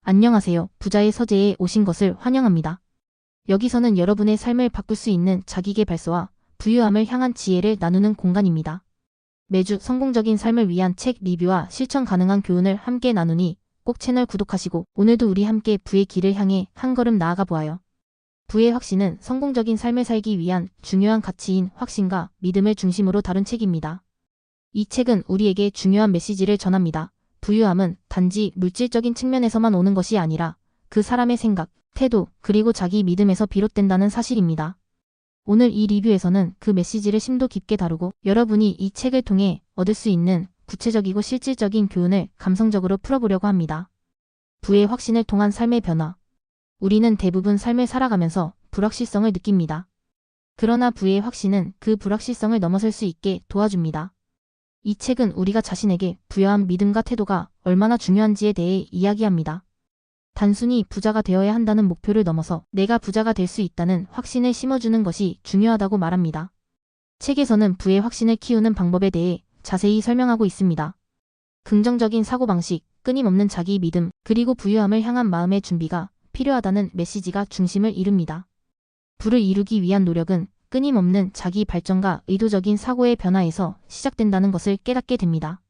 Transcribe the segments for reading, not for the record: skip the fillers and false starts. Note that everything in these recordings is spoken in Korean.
안녕하세요. 부자의 서재에 오신 것을 환영합니다. 여기서는 여러분의 삶을 바꿀 수 있는 자기계발서와 부유함을 향한 지혜를 나누는 공간입니다. 매주 성공적인 삶을 위한 책 리뷰와 실천 가능한 교훈을 함께 나누니 꼭 채널 구독하시고 오늘도 우리 함께 부의 길을 향해 한 걸음 나아가 보아요. 부의 확신은 성공적인 삶을 살기 위한 중요한 가치인 확신과 믿음을 중심으로 다룬 책입니다. 이 책은 우리에게 중요한 메시지를 전합니다. 부유함은 단지 물질적인 측면에서만 오는 것이 아니라 그 사람의 생각, 태도, 그리고 자기 믿음에서 비롯된다는 사실입니다. 오늘 이 리뷰에서는 그 메시지를 심도 깊게 다루고 여러분이 이 책을 통해 얻을 수 있는 구체적이고 실질적인 교훈을 감성적으로 풀어보려고 합니다. 부의 확신을 통한 삶의 변화. 우리는 대부분 삶을 살아가면서 불확실성을 느낍니다. 그러나 부의 확신은 그 불확실성을 넘어설 수 있게 도와줍니다. 이 책은 우리가 자신에게 부여한 믿음과 태도가 얼마나 중요한지에 대해 이야기합니다. 단순히 부자가 되어야 한다는 목표를 넘어서 내가 부자가 될 수 있다는 확신을 심어주는 것이 중요하다고 말합니다. 책에서는 부의 확신을 키우는 방법에 대해 자세히 설명하고 있습니다. 긍정적인 사고방식, 끊임없는 자기 믿음, 그리고 부유함을 향한 마음의 준비가 필요하다는 메시지가 중심을 이룹니다. 부를 이루기 위한 노력은 끊임없는 자기 발전과 의도적인 사고의 변화에서 시작된다는 것을 깨닫게 됩니다.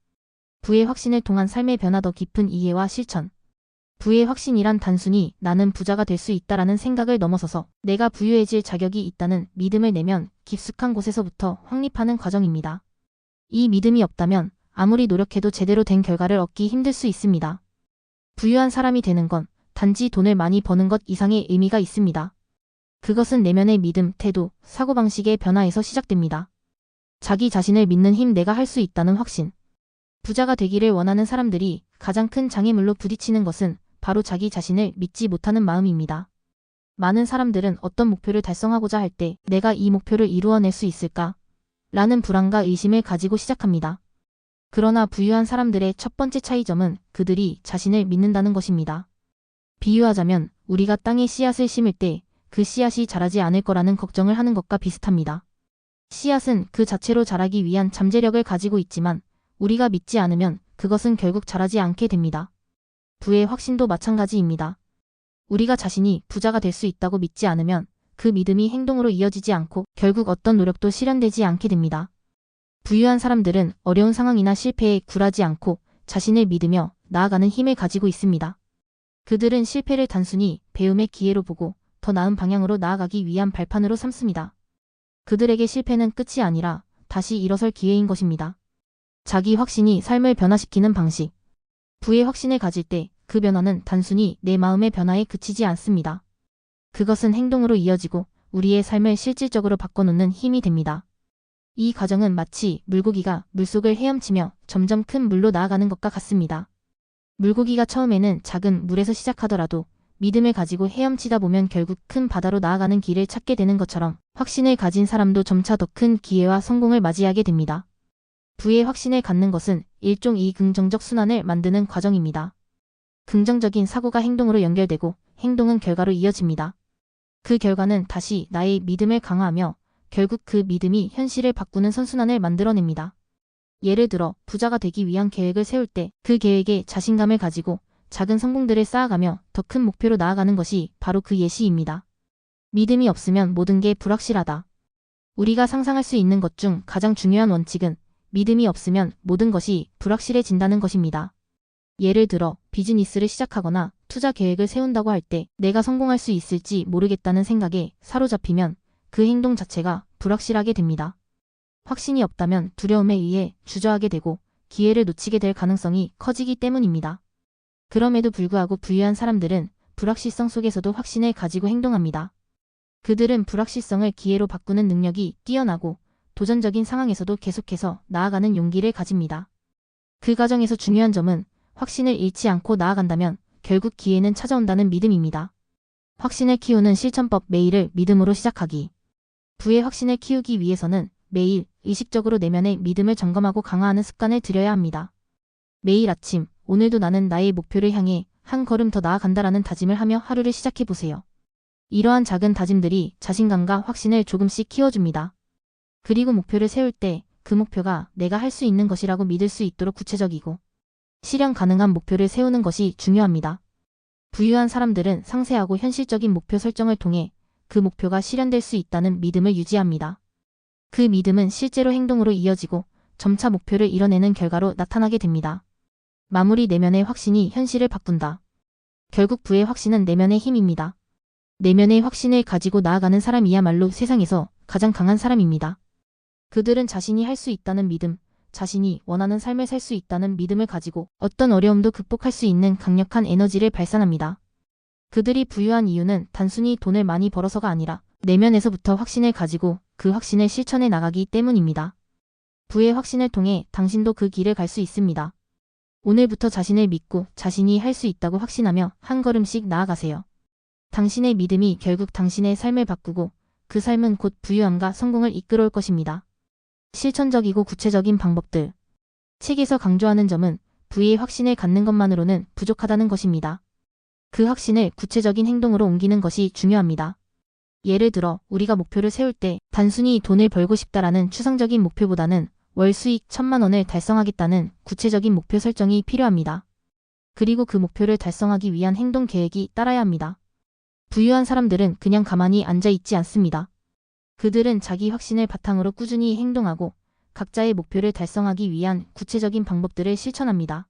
부의 확신을 통한 삶의 변화 더 깊은 이해와 실천. 부의 확신이란 단순히 나는 부자가 될 수 있다라는 생각을 넘어서서 내가 부유해질 자격이 있다는 믿음을 내면 깊숙한 곳에서부터 확립하는 과정입니다. 이 믿음이 없다면 아무리 노력해도 제대로 된 결과를 얻기 힘들 수 있습니다. 부유한 사람이 되는 건 단지 돈을 많이 버는 것 이상의 의미가 있습니다. 그것은 내면의 믿음, 태도, 사고방식의 변화에서 시작됩니다. 자기 자신을 믿는 힘, 내가 할 수 있다는 확신. 부자가 되기를 원하는 사람들이 가장 큰 장애물로 부딪히는 것은 바로 자기 자신을 믿지 못하는 마음입니다. 많은 사람들은 어떤 목표를 달성하고자 할 때 내가 이 목표를 이루어낼 수 있을까? 라는 불안과 의심을 가지고 시작합니다. 그러나 부유한 사람들의 첫 번째 차이점은 그들이 자신을 믿는다는 것입니다. 비유하자면 우리가 땅에 씨앗을 심을 때 그 씨앗이 자라지 않을 거라는 걱정을 하는 것과 비슷합니다. 씨앗은 그 자체로 자라기 위한 잠재력을 가지고 있지만 우리가 믿지 않으면 그것은 결국 자라지 않게 됩니다. 부의 확신도 마찬가지입니다. 우리가 자신이 부자가 될 수 있다고 믿지 않으면 그 믿음이 행동으로 이어지지 않고 결국 어떤 노력도 실현되지 않게 됩니다. 부유한 사람들은 어려운 상황이나 실패에 굴하지 않고 자신을 믿으며 나아가는 힘을 가지고 있습니다. 그들은 실패를 단순히 배움의 기회로 보고 더 나은 방향으로 나아가기 위한 발판으로 삼습니다. 그들에게 실패는 끝이 아니라 다시 일어설 기회인 것입니다. 자기 확신이 삶을 변화시키는 방식. 부의 확신을 가질 때 그 변화는 단순히 내 마음의 변화에 그치지 않습니다. 그것은 행동으로 이어지고 우리의 삶을 실질적으로 바꿔놓는 힘이 됩니다. 이 과정은 마치 물고기가 물속을 헤엄치며 점점 큰 물로 나아가는 것과 같습니다. 물고기가 처음에는 작은 물에서 시작하더라도 믿음을 가지고 헤엄치다 보면 결국 큰 바다로 나아가는 길을 찾게 되는 것처럼 확신을 가진 사람도 점차 더 큰 기회와 성공을 맞이하게 됩니다. 부의 확신을 갖는 것은 일종의 긍정적 순환을 만드는 과정입니다. 긍정적인 사고가 행동으로 연결되고 행동은 결과로 이어집니다. 그 결과는 다시 나의 믿음을 강화하며 결국 그 믿음이 현실을 바꾸는 선순환을 만들어냅니다. 예를 들어 부자가 되기 위한 계획을 세울 때 그 계획에 자신감을 가지고 작은 성공들을 쌓아가며 더 큰 목표로 나아가는 것이 바로 그 예시입니다. 믿음이 없으면 모든 게 불확실하다. 우리가 상상할 수 있는 것 중 가장 중요한 원칙은 믿음이 없으면 모든 것이 불확실해진다는 것입니다. 예를 들어 비즈니스를 시작하거나 투자 계획을 세운다고 할 때 내가 성공할 수 있을지 모르겠다는 생각에 사로잡히면 그 행동 자체가 불확실하게 됩니다. 확신이 없다면 두려움에 의해 주저하게 되고 기회를 놓치게 될 가능성이 커지기 때문입니다. 그럼에도 불구하고 부유한 사람들은 불확실성 속에서도 확신을 가지고 행동합니다. 그들은 불확실성을 기회로 바꾸는 능력이 뛰어나고 도전적인 상황에서도 계속해서 나아가는 용기를 가집니다. 그 과정에서 중요한 점은 확신을 잃지 않고 나아간다면 결국 기회는 찾아온다는 믿음입니다. 확신을 키우는 실천법. 매일을 믿음으로 시작하기. 부의 확신을 키우기 위해서는 매일 의식적으로 내면의 믿음을 점검하고 강화하는 습관을 들여야 합니다. 매일 아침, 오늘도 나는 나의 목표를 향해 한 걸음 더 나아간다라는 다짐을 하며 하루를 시작해보세요. 이러한 작은 다짐들이 자신감과 확신을 조금씩 키워줍니다. 그리고 목표를 세울 때 그 목표가 내가 할 수 있는 것이라고 믿을 수 있도록 구체적이고 실현 가능한 목표를 세우는 것이 중요합니다. 부유한 사람들은 상세하고 현실적인 목표 설정을 통해 그 목표가 실현될 수 있다는 믿음을 유지합니다. 그 믿음은 실제로 행동으로 이어지고 점차 목표를 이뤄내는 결과로 나타나게 됩니다. 마무리. 내면의 확신이 현실을 바꾼다. 결국 부의 확신은 내면의 힘입니다. 내면의 확신을 가지고 나아가는 사람이야말로 세상에서 가장 강한 사람입니다. 그들은 자신이 할 수 있다는 믿음, 자신이 원하는 삶을 살 수 있다는 믿음을 가지고 어떤 어려움도 극복할 수 있는 강력한 에너지를 발산합니다. 그들이 부유한 이유는 단순히 돈을 많이 벌어서가 아니라 내면에서부터 확신을 가지고 그 확신을 실천해 나가기 때문입니다. 부의 확신을 통해 당신도 그 길을 갈 수 있습니다. 오늘부터 자신을 믿고 자신이 할 수 있다고 확신하며 한 걸음씩 나아가세요. 당신의 믿음이 결국 당신의 삶을 바꾸고 그 삶은 곧 부유함과 성공을 이끌어올 것입니다. 실천적이고 구체적인 방법들. 책에서 강조하는 점은 부의 확신을 갖는 것만으로는 부족하다는 것입니다. 그 확신을 구체적인 행동으로 옮기는 것이 중요합니다. 예를 들어 우리가 목표를 세울 때 단순히 돈을 벌고 싶다라는 추상적인 목표보다는 월 수익 1,000만 원을 달성하겠다는 구체적인 목표 설정이 필요합니다. 그리고 그 목표를 달성하기 위한 행동 계획이 따라야 합니다. 부유한 사람들은 그냥 가만히 앉아 있지 않습니다. 그들은 자기 확신을 바탕으로 꾸준히 행동하고 각자의 목표를 달성하기 위한 구체적인 방법들을 실천합니다.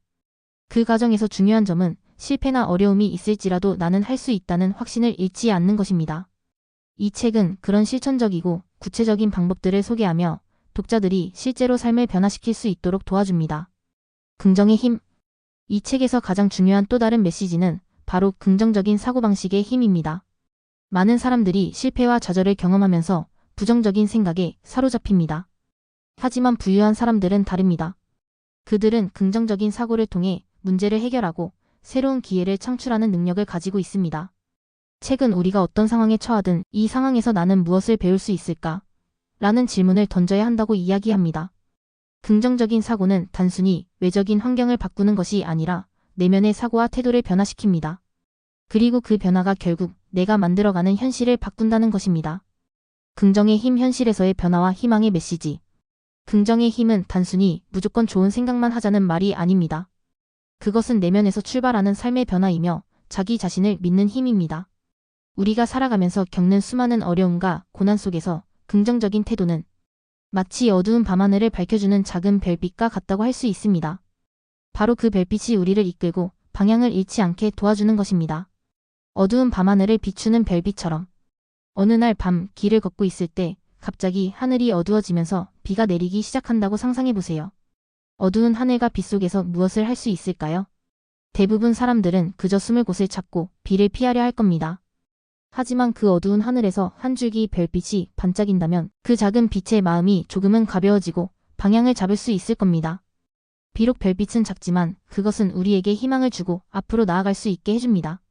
그 과정에서 중요한 점은 실패나 어려움이 있을지라도 나는 할 수 있다는 확신을 잃지 않는 것입니다. 이 책은 그런 실천적이고 구체적인 방법들을 소개하며 독자들이 실제로 삶을 변화시킬 수 있도록 도와줍니다. 긍정의 힘. 이 책에서 가장 중요한 또 다른 메시지는 바로 긍정적인 사고방식의 힘입니다. 많은 사람들이 실패와 좌절을 경험하면서 부정적인 생각에 사로잡힙니다. 하지만 부유한 사람들은 다릅니다. 그들은 긍정적인 사고를 통해 문제를 해결하고 새로운 기회를 창출하는 능력을 가지고 있습니다. 책은 우리가 어떤 상황에 처하든 이 상황에서 나는 무엇을 배울 수 있을까? 라는 질문을 던져야 한다고 이야기합니다. 긍정적인 사고는 단순히 외적인 환경을 바꾸는 것이 아니라 내면의 사고와 태도를 변화시킵니다. 그리고 그 변화가 결국 내가 만들어가는 현실을 바꾼다는 것입니다. 긍정의 힘. 현실에서의 변화와 희망의 메시지. 긍정의 힘은 단순히 무조건 좋은 생각만 하자는 말이 아닙니다. 그것은 내면에서 출발하는 삶의 변화이며 자기 자신을 믿는 힘입니다. 우리가 살아가면서 겪는 수많은 어려움과 고난 속에서 긍정적인 태도는 마치 어두운 밤하늘을 밝혀주는 작은 별빛과 같다고 할 수 있습니다. 바로 그 별빛이 우리를 이끌고 방향을 잃지 않게 도와주는 것입니다. 어두운 밤하늘을 비추는 별빛처럼 어느 날 밤 길을 걷고 있을 때 갑자기 하늘이 어두워지면서 비가 내리기 시작한다고 상상해보세요. 어두운 하늘과 빛 속에서 무엇을 할 수 있을까요? 대부분 사람들은 그저 숨을 곳을 찾고 비를 피하려 할 겁니다. 하지만 그 어두운 하늘에서 한 줄기 별빛이 반짝인다면 그 작은 빛의 마음이 조금은 가벼워지고 방향을 잡을 수 있을 겁니다. 비록 별빛은 작지만 그것은 우리에게 희망을 주고 앞으로 나아갈 수 있게 해줍니다.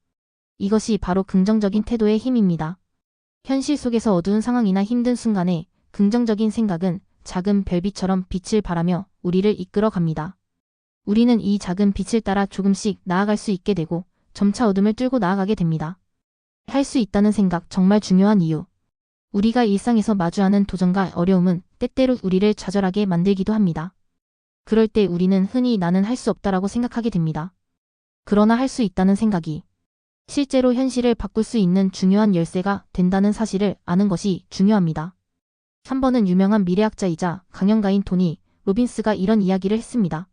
이것이 바로 긍정적인 태도의 힘입니다. 현실 속에서 어두운 상황이나 힘든 순간에 긍정적인 생각은 작은 별빛처럼 빛을 발하며 우리를 이끌어 갑니다. 우리는 이 작은 빛을 따라 조금씩 나아갈 수 있게 되고 점차 어둠을 뚫고 나아가게 됩니다. 할 수 있다는 생각 정말 중요한 이유. 우리가 일상에서 마주하는 도전과 어려움은 때때로 우리를 좌절하게 만들기도 합니다. 그럴 때 우리는 흔히 나는 할 수 없다라고 생각하게 됩니다. 그러나 할 수 있다는 생각이 실제로 현실을 바꿀 수 있는 중요한 열쇠가 된다는 사실을 아는 것이 중요합니다. 한 번은 유명한 미래학자이자 강연가인 토니 로빈스가 이런 이야기를 했습니다.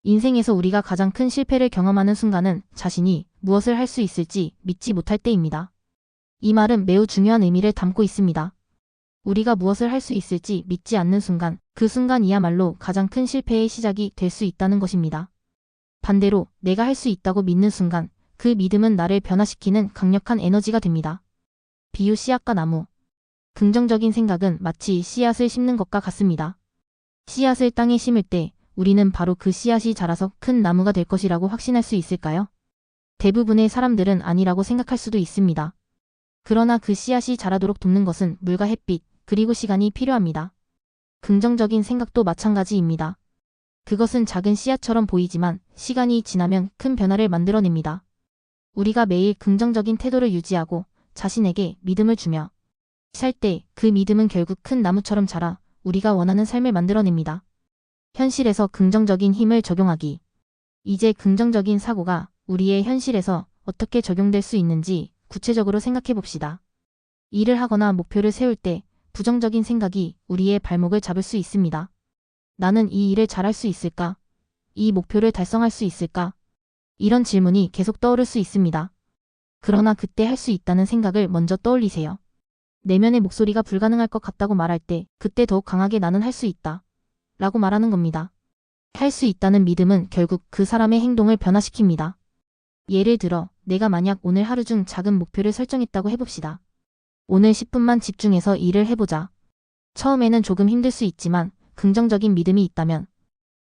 인생에서 우리가 가장 큰 실패를 경험하는 순간은 자신이 무엇을 할 수 있을지 믿지 못할 때입니다. 이 말은 매우 중요한 의미를 담고 있습니다. 우리가 무엇을 할 수 있을지 믿지 않는 순간, 그 순간이야말로 가장 큰 실패의 시작이 될 수 있다는 것입니다. 반대로 내가 할 수 있다고 믿는 순간, 그 믿음은 나를 변화시키는 강력한 에너지가 됩니다. 비유 씨앗과 나무. 긍정적인 생각은 마치 씨앗을 심는 것과 같습니다. 씨앗을 땅에 심을 때 우리는 바로 그 씨앗이 자라서 큰 나무가 될 것이라고 확신할 수 있을까요? 대부분의 사람들은 아니라고 생각할 수도 있습니다. 그러나 그 씨앗이 자라도록 돕는 것은 물과 햇빛, 그리고 시간이 필요합니다. 긍정적인 생각도 마찬가지입니다. 그것은 작은 씨앗처럼 보이지만 시간이 지나면 큰 변화를 만들어냅니다. 우리가 매일 긍정적인 태도를 유지하고 자신에게 믿음을 주며 살 때 그 믿음은 결국 큰 나무처럼 자라 우리가 원하는 삶을 만들어냅니다. 현실에서 긍정적인 힘을 적용하기. 이제 긍정적인 사고가 우리의 현실에서 어떻게 적용될 수 있는지 구체적으로 생각해 봅시다. 일을 하거나 목표를 세울 때 부정적인 생각이 우리의 발목을 잡을 수 있습니다. 나는 이 일을 잘할 수 있을까? 이 목표를 달성할 수 있을까? 이런 질문이 계속 떠오를 수 있습니다. 그러나 그때 할 수 있다는 생각을 먼저 떠올리세요. 내면의 목소리가 불가능할 것 같다고 말할 때 그때 더욱 강하게 나는 할 수 있다 라고 말하는 겁니다. 할 수 있다는 믿음은 결국 그 사람의 행동을 변화시킵니다. 예를 들어 내가 만약 오늘 하루 중 작은 목표를 설정했다고 해봅시다. 오늘 10분만 집중해서 일을 해보자. 처음에는 조금 힘들 수 있지만 긍정적인 믿음이 있다면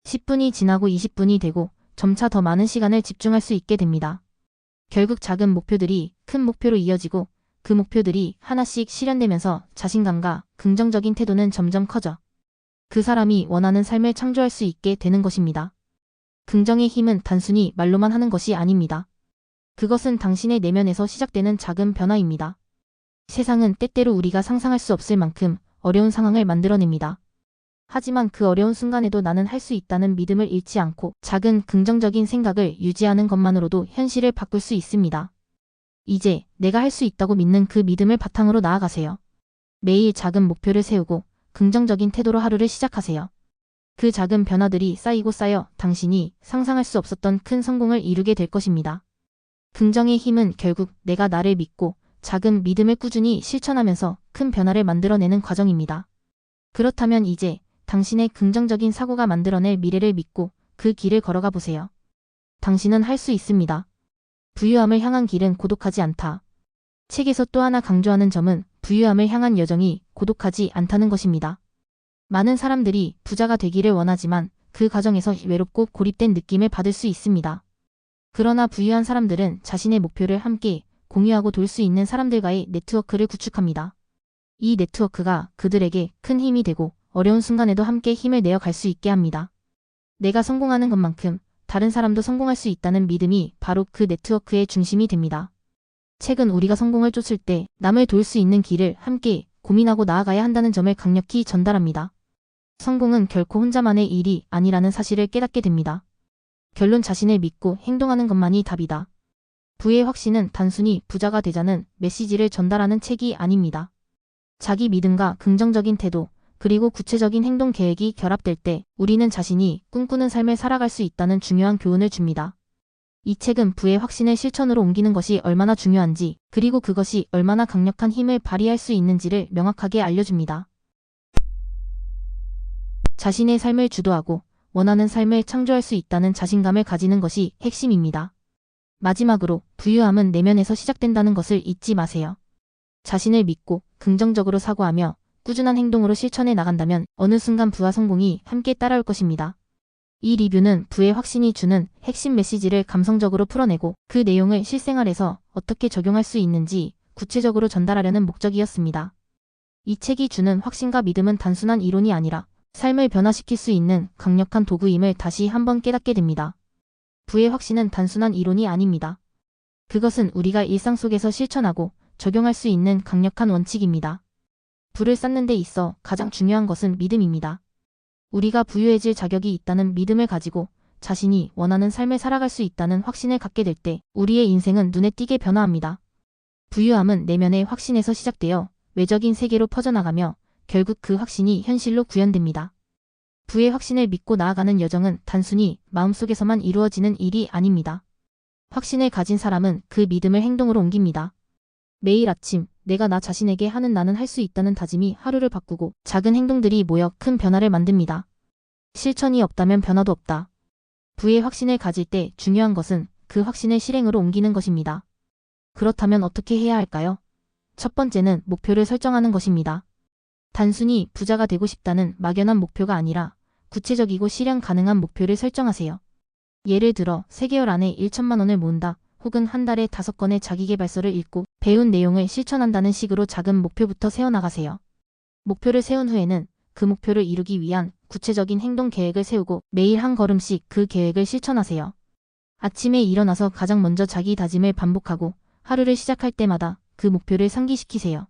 10분이 지나고 20분이 되고 점차 더 많은 시간을 집중할 수 있게 됩니다. 결국 작은 목표들이 큰 목표로 이어지고 그 목표들이 하나씩 실현되면서 자신감과 긍정적인 태도는 점점 커져 그 사람이 원하는 삶을 창조할 수 있게 되는 것입니다. 긍정의 힘은 단순히 말로만 하는 것이 아닙니다. 그것은 당신의 내면에서 시작되는 작은 변화입니다. 세상은 때때로 우리가 상상할 수 없을 만큼 어려운 상황을 만들어냅니다. 하지만 그 어려운 순간에도 나는 할 수 있다는 믿음을 잃지 않고 작은 긍정적인 생각을 유지하는 것만으로도 현실을 바꿀 수 있습니다. 이제 내가 할 수 있다고 믿는 그 믿음을 바탕으로 나아가세요. 매일 작은 목표를 세우고 긍정적인 태도로 하루를 시작하세요. 그 작은 변화들이 쌓이고 쌓여 당신이 상상할 수 없었던 큰 성공을 이루게 될 것입니다. 긍정의 힘은 결국 내가 나를 믿고 작은 믿음을 꾸준히 실천하면서 큰 변화를 만들어내는 과정입니다. 그렇다면 이제 당신의 긍정적인 사고가 만들어낼 미래를 믿고 그 길을 걸어가 보세요. 당신은 할 수 있습니다. 부유함을 향한 길은 고독하지 않다. 책에서 또 하나 강조하는 점은 부유함을 향한 여정이 고독하지 않다는 것입니다. 많은 사람들이 부자가 되기를 원하지만 그 과정에서 외롭고 고립된 느낌을 받을 수 있습니다. 그러나 부유한 사람들은 자신의 목표를 함께 공유하고 돌 수 있는 사람들과의 네트워크를 구축합니다. 이 네트워크가 그들에게 큰 힘이 되고 어려운 순간에도 함께 힘을 내어 갈 수 있게 합니다. 내가 성공하는 것만큼 다른 사람도 성공할 수 있다는 믿음이 바로 그 네트워크의 중심이 됩니다. 책은 우리가 성공을 쫓을 때 남을 도울 수 있는 길을 함께 고민하고 나아가야 한다는 점을 강력히 전달합니다. 성공은 결코 혼자만의 일이 아니라는 사실을 깨닫게 됩니다. 결론 자신을 믿고 행동하는 것만이 답이다. 부의 확신은 단순히 부자가 되자는 메시지를 전달하는 책이 아닙니다. 자기 믿음과 긍정적인 태도, 그리고 구체적인 행동 계획이 결합될 때 우리는 자신이 꿈꾸는 삶을 살아갈 수 있다는 중요한 교훈을 줍니다. 이 책은 부의 확신을 실천으로 옮기는 것이 얼마나 중요한지, 그리고 그것이 얼마나 강력한 힘을 발휘할 수 있는지를 명확하게 알려줍니다. 자신의 삶을 주도하고 원하는 삶을 창조할 수 있다는 자신감을 가지는 것이 핵심입니다. 마지막으로 부유함은 내면에서 시작된다는 것을 잊지 마세요. 자신을 믿고 긍정적으로 사고하며 꾸준한 행동으로 실천해 나간다면 어느 순간 부와 성공이 함께 따라올 것입니다. 이 리뷰는 부의 확신이 주는 핵심 메시지를 감성적으로 풀어내고 그 내용을 실생활에서 어떻게 적용할 수 있는지 구체적으로 전달하려는 목적이었습니다. 이 책이 주는 확신과 믿음은 단순한 이론이 아니라 삶을 변화시킬 수 있는 강력한 도구임을 다시 한번 깨닫게 됩니다. 부의 확신은 단순한 이론이 아닙니다. 그것은 우리가 일상 속에서 실천하고 적용할 수 있는 강력한 원칙입니다. 부를 쌓는 데 있어 가장 중요한 것은 믿음입니다. 우리가 부유해질 자격이 있다는 믿음을 가지고 자신이 원하는 삶을 살아갈 수 있다는 확신을 갖게 될 때 우리의 인생은 눈에 띄게 변화합니다. 부유함은 내면의 확신에서 시작되어 외적인 세계로 퍼져나가며 결국 그 확신이 현실로 구현됩니다. 부의 확신을 믿고 나아가는 여정은 단순히 마음속에서만 이루어지는 일이 아닙니다. 확신을 가진 사람은 그 믿음을 행동으로 옮깁니다. 매일 아침 내가 나 자신에게 하는 나는 할 수 있다는 다짐이 하루를 바꾸고 작은 행동들이 모여 큰 변화를 만듭니다. 실천이 없다면 변화도 없다. 부의 확신을 가질 때 중요한 것은 그 확신을 실행으로 옮기는 것입니다. 그렇다면 어떻게 해야 할까요? 첫 번째는 목표를 설정하는 것입니다. 단순히 부자가 되고 싶다는 막연한 목표가 아니라 구체적이고 실현 가능한 목표를 설정하세요. 예를 들어 3개월 안에 1천만 원을 모은다. 혹은 한 달에 5건의 자기계발서를 읽고 배운 내용을 실천한다는 식으로 작은 목표부터 세워나가세요. 목표를 세운 후에는 그 목표를 이루기 위한 구체적인 행동 계획을 세우고 매일 한 걸음씩 그 계획을 실천하세요. 아침에 일어나서 가장 먼저 자기 다짐을 반복하고 하루를 시작할 때마다 그 목표를 상기시키세요.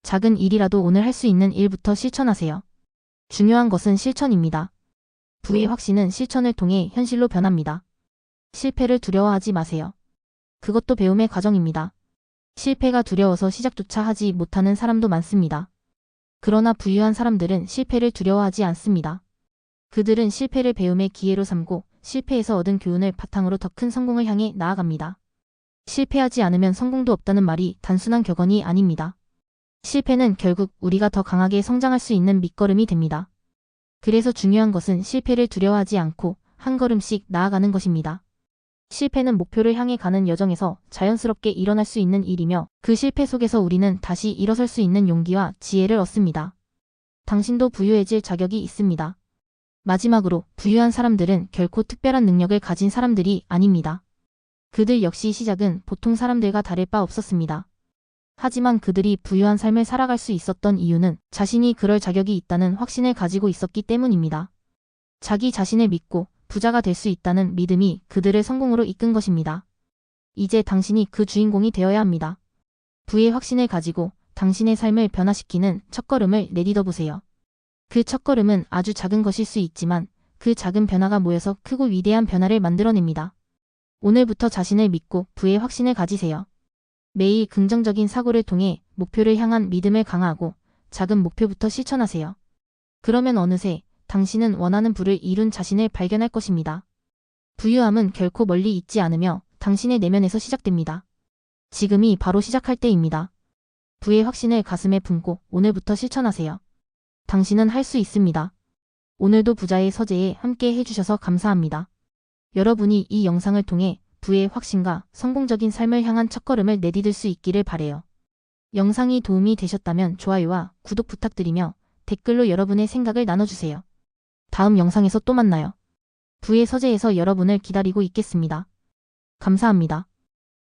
작은 일이라도 오늘 할 수 있는 일부터 실천하세요. 중요한 것은 실천입니다. 부의 확신은 실천을 통해 현실로 변합니다. 실패를 두려워하지 마세요. 그것도 배움의 과정입니다. 실패가 두려워서 시작조차 하지 못하는 사람도 많습니다. 그러나 부유한 사람들은 실패를 두려워하지 않습니다. 그들은 실패를 배움의 기회로 삼고 실패에서 얻은 교훈을 바탕으로 더 큰 성공을 향해 나아갑니다. 실패하지 않으면 성공도 없다는 말이 단순한 격언이 아닙니다. 실패는 결국 우리가 더 강하게 성장할 수 있는 밑거름이 됩니다. 그래서 중요한 것은 실패를 두려워하지 않고 한 걸음씩 나아가는 것입니다. 실패는 목표를 향해 가는 여정에서 자연스럽게 일어날 수 있는 일이며 그 실패 속에서 우리는 다시 일어설 수 있는 용기와 지혜를 얻습니다. 당신도 부유해질 자격이 있습니다. 마지막으로 부유한 사람들은 결코 특별한 능력을 가진 사람들이 아닙니다. 그들 역시 시작은 보통 사람들과 다를 바 없었습니다. 하지만 그들이 부유한 삶을 살아갈 수 있었던 이유는 자신이 그럴 자격이 있다는 확신을 가지고 있었기 때문입니다. 자기 자신을 믿고 부자가 될 수 있다는 믿음이 그들을 성공으로 이끈 것입니다. 이제 당신이 그 주인공이 되어야 합니다. 부의 확신을 가지고 당신의 삶을 변화시키는 첫걸음을 내딛어 보세요. 그 첫걸음은 아주 작은 것일 수 있지만 그 작은 변화가 모여서 크고 위대한 변화를 만들어냅니다. 오늘부터 자신을 믿고 부의 확신을 가지세요. 매일 긍정적인 사고를 통해 목표를 향한 믿음을 강화하고 작은 목표부터 실천하세요. 그러면 어느새 당신은 원하는 부를 이룬 자신을 발견할 것입니다. 부유함은 결코 멀리 있지 않으며 당신의 내면에서 시작됩니다. 지금이 바로 시작할 때입니다. 부의 확신을 가슴에 품고 오늘부터 실천하세요. 당신은 할 수 있습니다. 오늘도 부자의 서재에 함께 해주셔서 감사합니다. 여러분이 이 영상을 통해 부의 확신과 성공적인 삶을 향한 첫걸음을 내디딜 수 있기를 바라요. 영상이 도움이 되셨다면 좋아요와 구독 부탁드리며 댓글로 여러분의 생각을 나눠주세요. 다음 영상에서 또 만나요. 부의 서재에서 여러분을 기다리고 있겠습니다. 감사합니다.